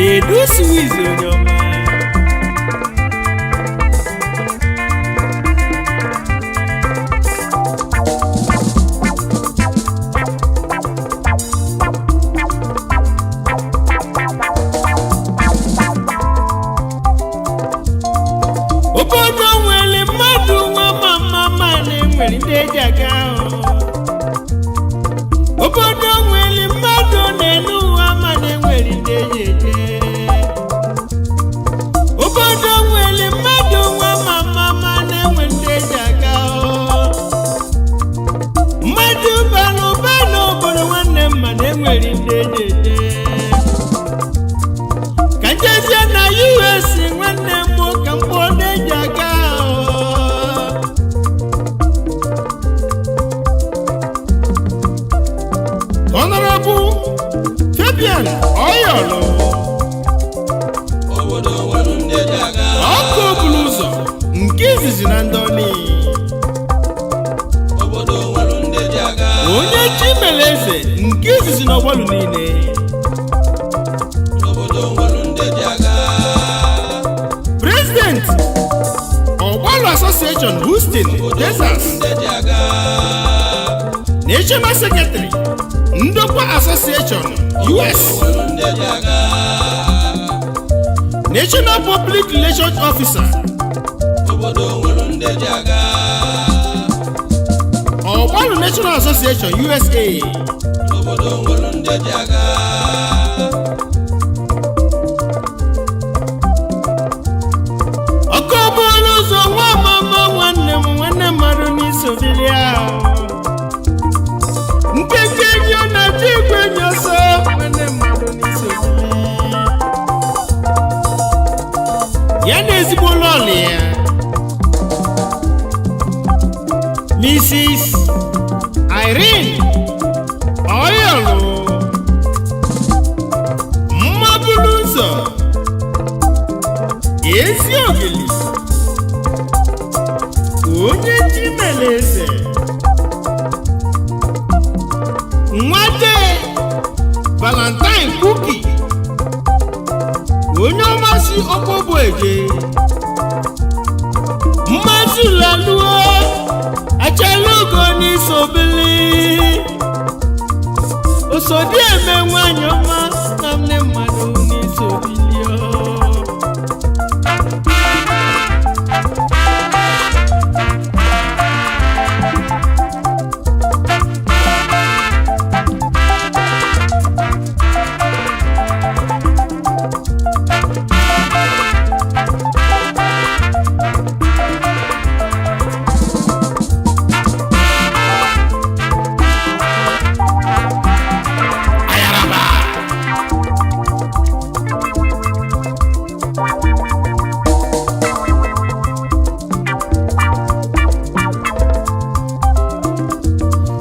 Edu Swiss onye ọma. Obodo nwere mmadụ nwa mama na-enwere ndị eji aga ahụ. Obodo nwere mmadụ na-enu ụwa ma na-enwere ndị eji eje. Obodo nwere mmadụ nwa mama na-enwe ndị eji aga ahụ. Mmadụ bara ụba n'obodo nwanne m ma na-enwere ndị eji eje. Ka njezie na US nwanne m ka mkpọ na-eji aga ahụ. Honorable Fabian Oyolo obodo nwere ndị eji aga ọkụ okporo ụzọ nke izizi na ndọni obodo nwere ndị eji aga onye Chimeleze nke izizi na ọgbalụ niile obodo nwere ndị eji aga President Ọgbalụ Association Houston, Texas ndị eji aga National Secretary Ndokwa Association US nwere ndị eji aga National Public Relations Officer obodo nwere ndị eji aga Ọgbalụ National Association USA obodo nwere ndị eji aga ọkụ okporo ụzọ nwa mama nwanne mmadụ n'isobili ahụ nkeke enyi ọ na-achọ igwe enyi ọsọ nwanne mmadụ n'isobili ya na ezigbo lọlị ya Mrs. Irene Oyolo mmabulu ụzọ ezi ogili onye Chimeleze nwade Valentine Kuki onye ọmasị ọkpọbụ eje mmasị laluo achala ogo n'isobili osodi eme nwanyị ọma na nne mmadụ n'isobili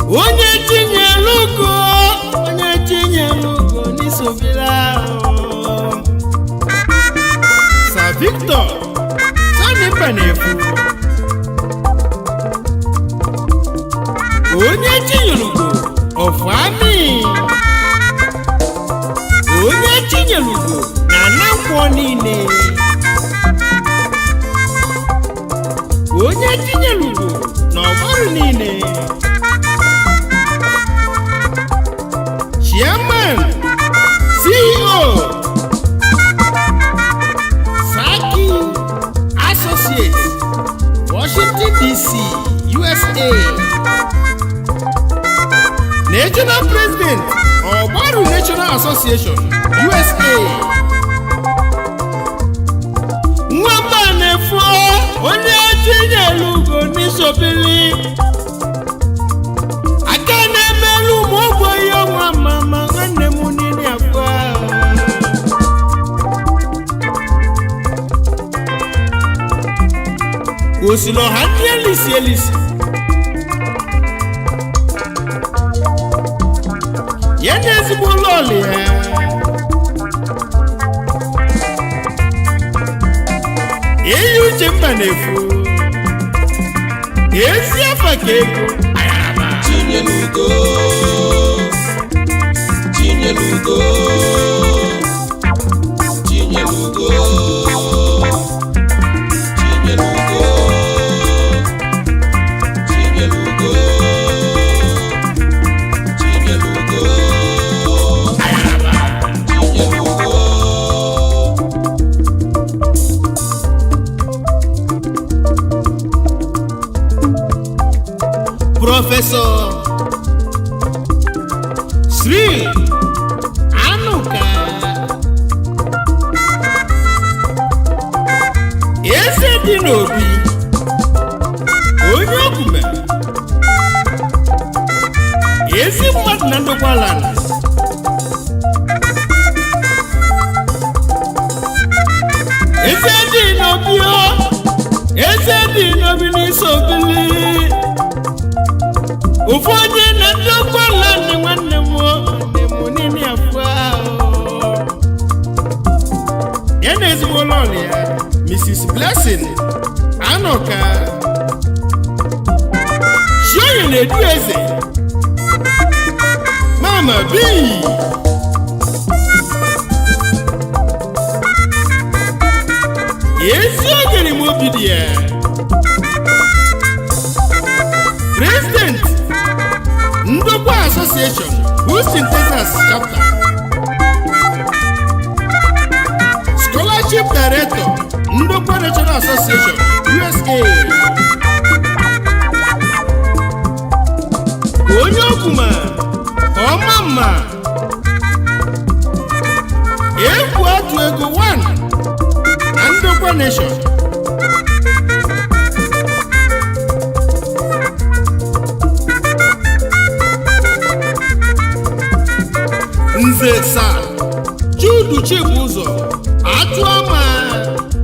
onye tinyere ugo n'isobila Sir Victor Sanipa na-efu onye tinyere ugo of Army onye tinyere ugo na Nkwọ niile onye tinyere ugo na ọgbarụ niile Chairman CEO Saki Associates Washington DC USA National President Ọgbarụ National Association USA nwamba na-efu onye tinyere ugo n'isobili aka na-emelu ụmụ ogbenye ọnwa mama nwanne m niile akwa osilo ha ndị elisi ya na ezigbo lọlị ya eyi uche mba na-efu ezi afa ka ego Chinyelugo na obi onye okwume ezi mmadụ na ndokwa eze dị n'obi eze dị n'obi n'isi obili ụfọdụ na ndokwa nwanne m niile afọ ya na ezigbo lọlị ya Mrs. Blessing Anoka Chionye na-edu eze Mama B ezi ogere m obi dị ya President Ndokwa Association Houston, Texas chapter Scholarship Director Ndokwa National Association USA onye okwuma ọmamma egwu atụ ego 1 na Ndokwa Nation Nze Sa Judu Chibuzo Atụama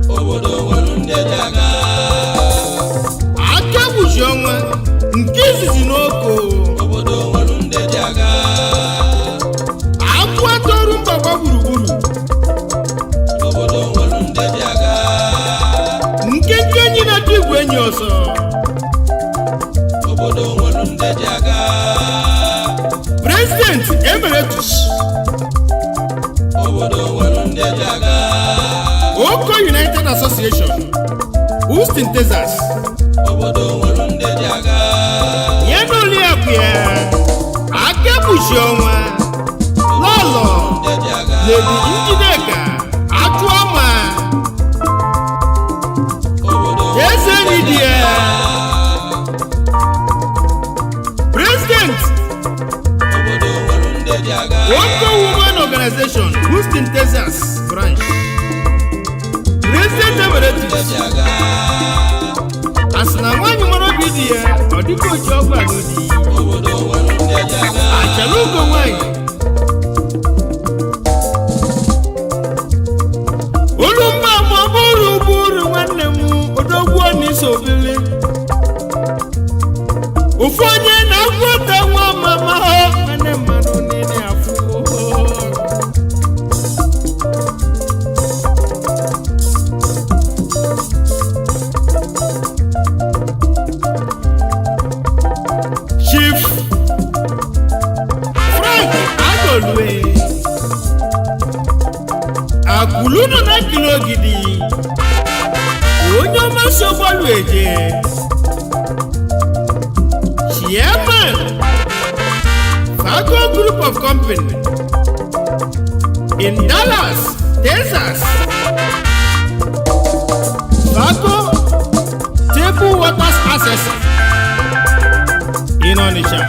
obodo nwere ndị ji aga Akabuji ọnwa nke izizi n'oko obodo nwere ndị ji aga Akụ atọrụ mgbagba gburugburu obodo nwere ndị ji aga nke enyi na-atụ igwe enyi ọsọ obodo nwere ndị ji aga President Emeritus obodo nwere ndị ji aga Oko United Association Houston, Texas obodo nwere ndị ji aga ya n'ụlọ akụ ya Akabuji ọnwa n'ụlọ ndị ji aga Lady Njideka Atụama obodo eze enyi dị ya President obodo nwere ndị ji aga Oko Women Organization Houston, Texas branch President ndị Emeritus ji aga asị na nwaanyị mara obi dị ya ọ dịka oji ọgwụ agodi obodo nwere ndị ji aga achala ugo nwaanyị olu mma ma ọ bụrụ nwanne m odogwu n'isi obili ofu onye na-agwọta nwa mama ha nwanne mmadụ niile afụ Chief Frank Adolue Akụlụ nọ na kilo ogidi onye ọmasị ọgbalụ eje Chairman Fago Group of Company in Dallas, Texas Fago Table Waters Access in Onitsha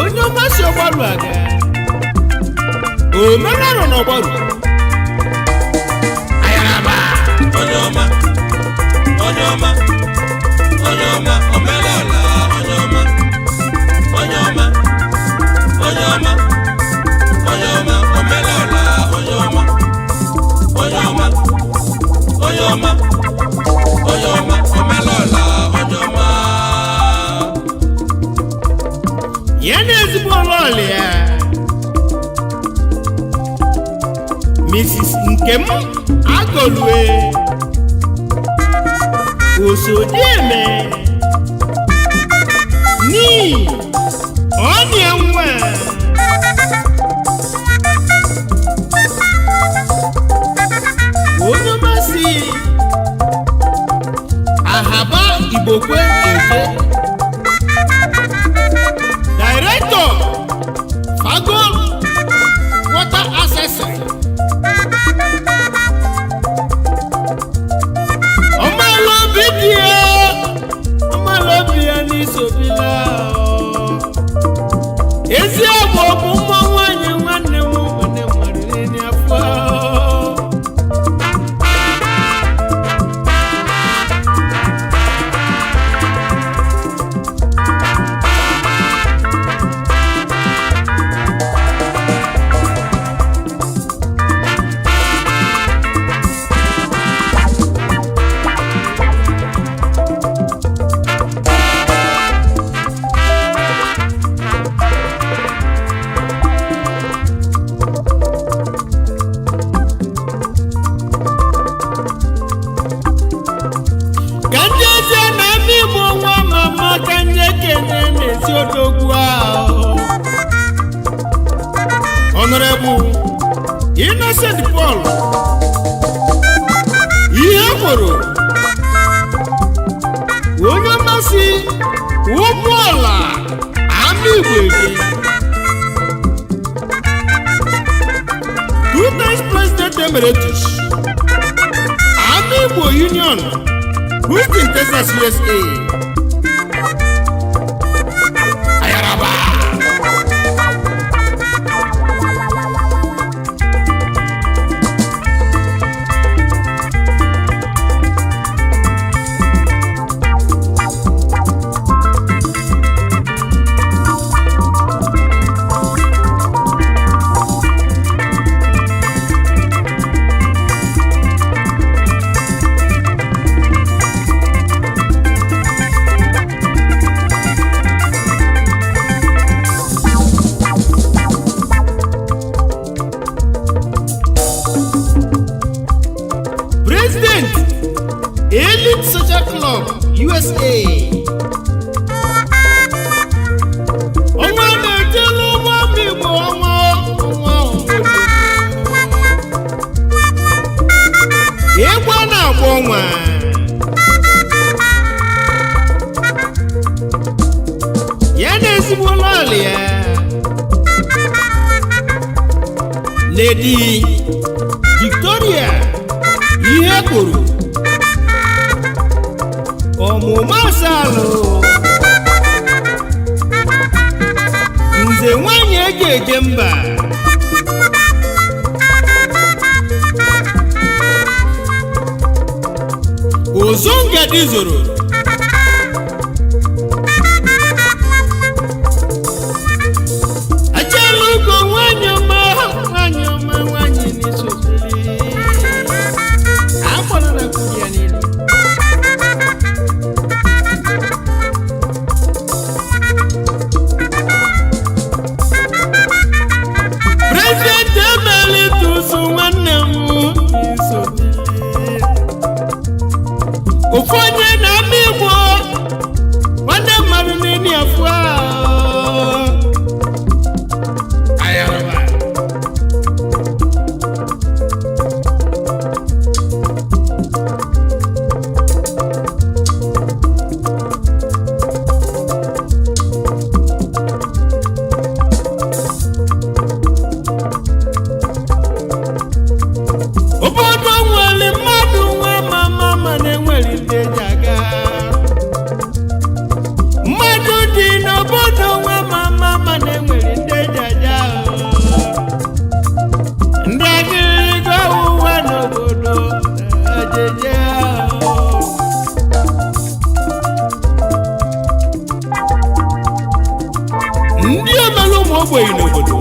onye ọmasị ọgbalụ aga omenala n'ọgbalụ ayaraba onye ọma onye ọma onye ọma omenala onye ọma onye ọma onye ọma onye ọma omenala onye ọma onye ọma onye ọma onye ọma omenala onye ọma ya na ezigbo ọlọọlị ya Mrs. Nkem Agolue Osodieme ni ọnịa nwa onye ọmasị Ahaba Igbokwe Eje Director Fago Water Accessory ọmọlú bídíẹ̀ Innocent Paul ihe kwuru onye mmasị ụgbọala ama Igbo ege 2 times President Emeritus Army Igbo Union Houston, Texas, USA. Ayaraba. Elite Social Club USA. Ọnwa na-ejelu ụgbọ Igbo ọnwa egwu a na-agba ọnwa ya na-ezigbo lọọlị ya Lady Victoria ihe kwuru ọmụma salụ nze nwanyị eji eje mba Ozongadi zoro achala ugo nwanyị ọma nwanyị n'isofeli akpọrọ na kwuru ya niile President Emeritus nwanne m ofu onye na-ama Igbo nwanne mmadụ n'ini afọ Ayaraba obodo nwere mmadụ nwe mama na-enwere ndị eji aga mmadụ dị n'obodo nwe mama na-enwere ndị eji aja ndị agịrịga ụwa n'obodo ejeje ndị omelu ụmụ ogbenye n'obodo